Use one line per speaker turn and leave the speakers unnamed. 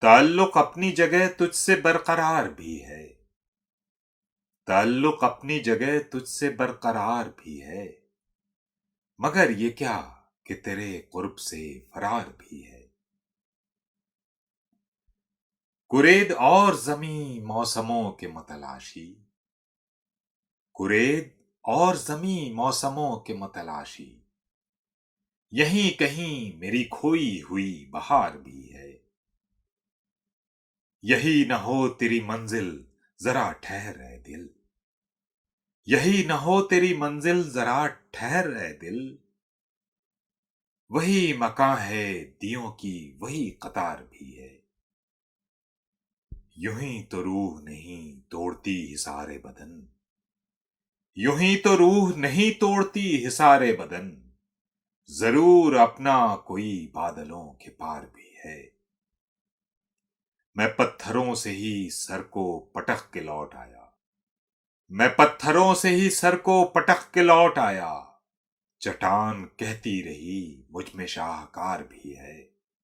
تعلق اپنی جگہ تجھ سے برقرار بھی ہے، تعلق اپنی جگہ تجھ سے برقرار بھی ہے، مگر یہ کیا کہ تیرے قرب سے فرار بھی ہے۔ کرید اور زمیں موسموں کے متلاشی، کرید اور زمیں موسموں کے متلاشی، یہیں کہیں میری کھوئی ہوئی بہار بھی ہے۔ یہی نہ ہو تیری منزل ذرا ٹھہر اے دل، یہی نہ ہو تیری منزل ذرا ٹھہر اے دل، وہی مکاں ہے دیوں کی وہی قطار بھی ہے۔ یوں ہی تو روح نہیں توڑتی حصار بدن، یوں ہی تو روح نہیں توڑتی حصار بدن، ضرور اپنا کوئی بادلوں کے پار بھی ہے۔ میں پتھروں سے ہی سر کو پٹک کے لوٹ آیا، میں پتھروں سے ہی سر کو پٹک کے لوٹ آیا، چٹان کہتی رہی مجھ میں شاہکار بھی ہے۔